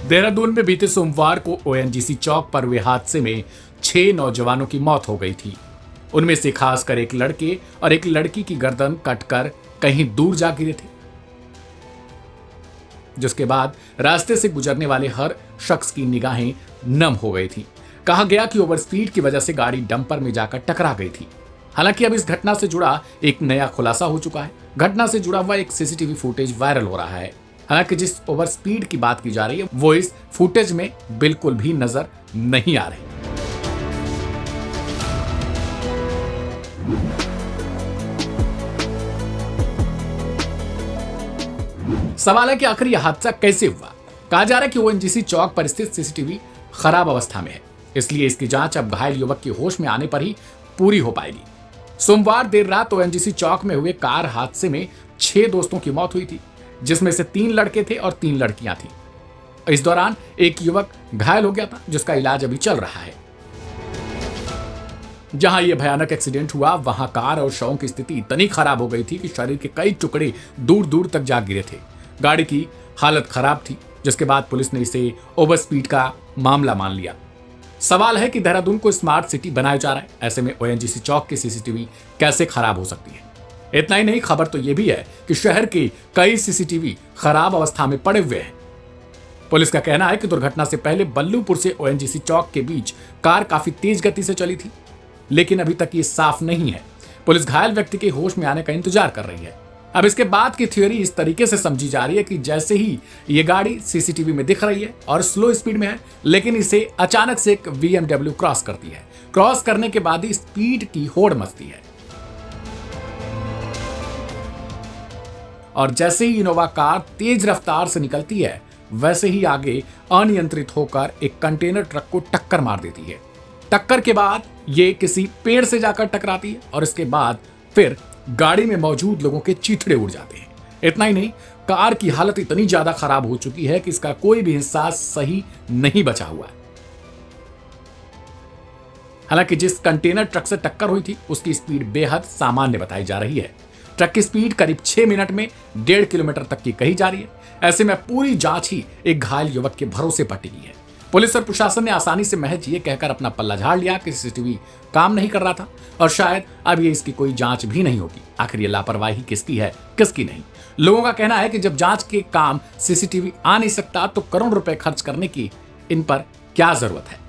देहरादून में बीते सोमवार को ओएनजीसी चौक पर हुए हादसे में 6 नौजवानों की मौत हो गई थी। उनमें से खासकर एक लड़के और एक लड़की की गर्दन कटकर कहीं दूर जा गिरे थे, जिसके बाद रास्ते से गुजरने वाले हर शख्स की निगाहें नम हो गई थी। कहा गया कि ओवर स्पीड की वजह से गाड़ी डंपर में जाकर टकरा गई थी। हालांकि अब इस घटना से जुड़ा एक नया खुलासा हो चुका है। घटना से जुड़ा हुआ एक सीसीटीवी फुटेज वायरल हो रहा है। हालांकि जिस ओवर स्पीड की बात की जा रही है वो इस फुटेज में बिल्कुल भी नजर नहीं आ रही। सवाल है कि आखिर यह हादसा कैसे हुआ। कहा जा रहा है कि ओएनजीसी चौक पर स्थित सीसीटीवी खराब अवस्था में है, इसलिए इसकी जांच अब घायल युवक के होश में आने पर ही पूरी हो पाएगी। सोमवार देर रात ओएनजीसी चौक में हुए कार हादसे में 6 दोस्तों की मौत हुई थी, जिसमें से 3 लड़के थे और 3 लड़कियां थी। इस दौरान एक युवक घायल हो गया था, जिसका इलाज अभी चल रहा है। जहां यह भयानक एक्सीडेंट हुआ वहां कार और शवों की स्थिति इतनी खराब हो गई थी कि शरीर के कई टुकड़े दूर दूर तक जा गिरे थे। गाड़ी की हालत खराब थी, जिसके बाद पुलिस ने इसे ओवर स्पीड का मामला मान लिया। सवाल है कि देहरादून को स्मार्ट सिटी बनाया जा रहा है, ऐसे में ओएनजीसी चौक की सीसीटीवी कैसे खराब हो सकती है। इतना ही नहीं, खबर तो यह भी है कि शहर के कई सीसीटीवी खराब अवस्था में पड़े हुए हैं। पुलिस का कहना है कि दुर्घटना से पहले बल्लूपुर से ओएनजीसी चौक के बीच कार काफी तेज गति से चली थी, लेकिन अभी तक ये साफ नहीं है। पुलिस घायल व्यक्ति के होश में आने का इंतजार कर रही है। अब इसके बाद की थ्योरी इस तरीके से समझी जा रही है कि जैसे ही ये गाड़ी सीसीटीवी में दिख रही है और स्लो स्पीड में है, लेकिन इसे अचानक से एक BMW क्रॉस करती है। क्रॉस करने के बाद ही स्पीड की होड़ मचती है और जैसे ही इनोवा कार तेज रफ्तार से निकलती है, वैसे ही आगे अनियंत्रित होकर एक कंटेनर ट्रक को टक्कर मार देती है। टक्कर के बाद ये किसी पेड़ से जाकर टकराती है और इसके बाद फिर गाड़ी में मौजूद लोगों के चीथड़े उड़ जाते हैं। इतना ही नहीं, कार की हालत इतनी ज्यादा खराब हो चुकी है कि इसका कोई भी हिस्सा सही नहीं बचा हुआ है। हालांकि जिस कंटेनर ट्रक से टक्कर हुई थी उसकी स्पीड बेहद सामान्य बताई जा रही है। ट्रक की स्पीड करीब 6 मिनट में 1.5 किलोमीटर तक की कही जा रही है। ऐसे में पूरी जांच ही एक घायल युवक के भरोसे पर टिकी है। पुलिस और प्रशासन ने आसानी से महज ये कहकर अपना पल्ला झाड़ लिया कि सीसीटीवी काम नहीं कर रहा था और शायद अब ये इसकी कोई जांच भी नहीं होगी। आखिर ये लापरवाही किसकी है, किसकी नहीं। लोगों का कहना है कि जब जांच के काम सीसीटीवी आ नहीं सकता तो करोड़ रुपए खर्च करने की इन पर क्या जरूरत है।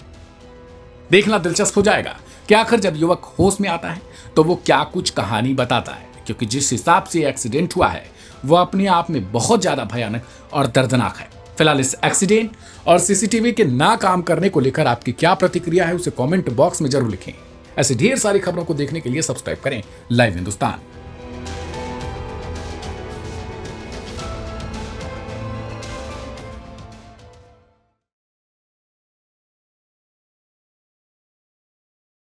देखना दिलचस्प हो जाएगा कि आखिर जब युवक होश में आता है तो वो क्या कुछ कहानी बताता है, क्योंकि जिस हिसाब से एक्सीडेंट हुआ है वो अपने आप में बहुत ज्यादा भयानक और दर्दनाक है। फिलहाल इस एक्सीडेंट और सीसीटीवी के ना काम करने को लेकर आपकी क्या प्रतिक्रिया है उसे कमेंट बॉक्स में जरूर लिखें। ऐसे ढेर सारी खबरों को देखने के लिए सब्सक्राइब करें लाइव हिंदुस्तान।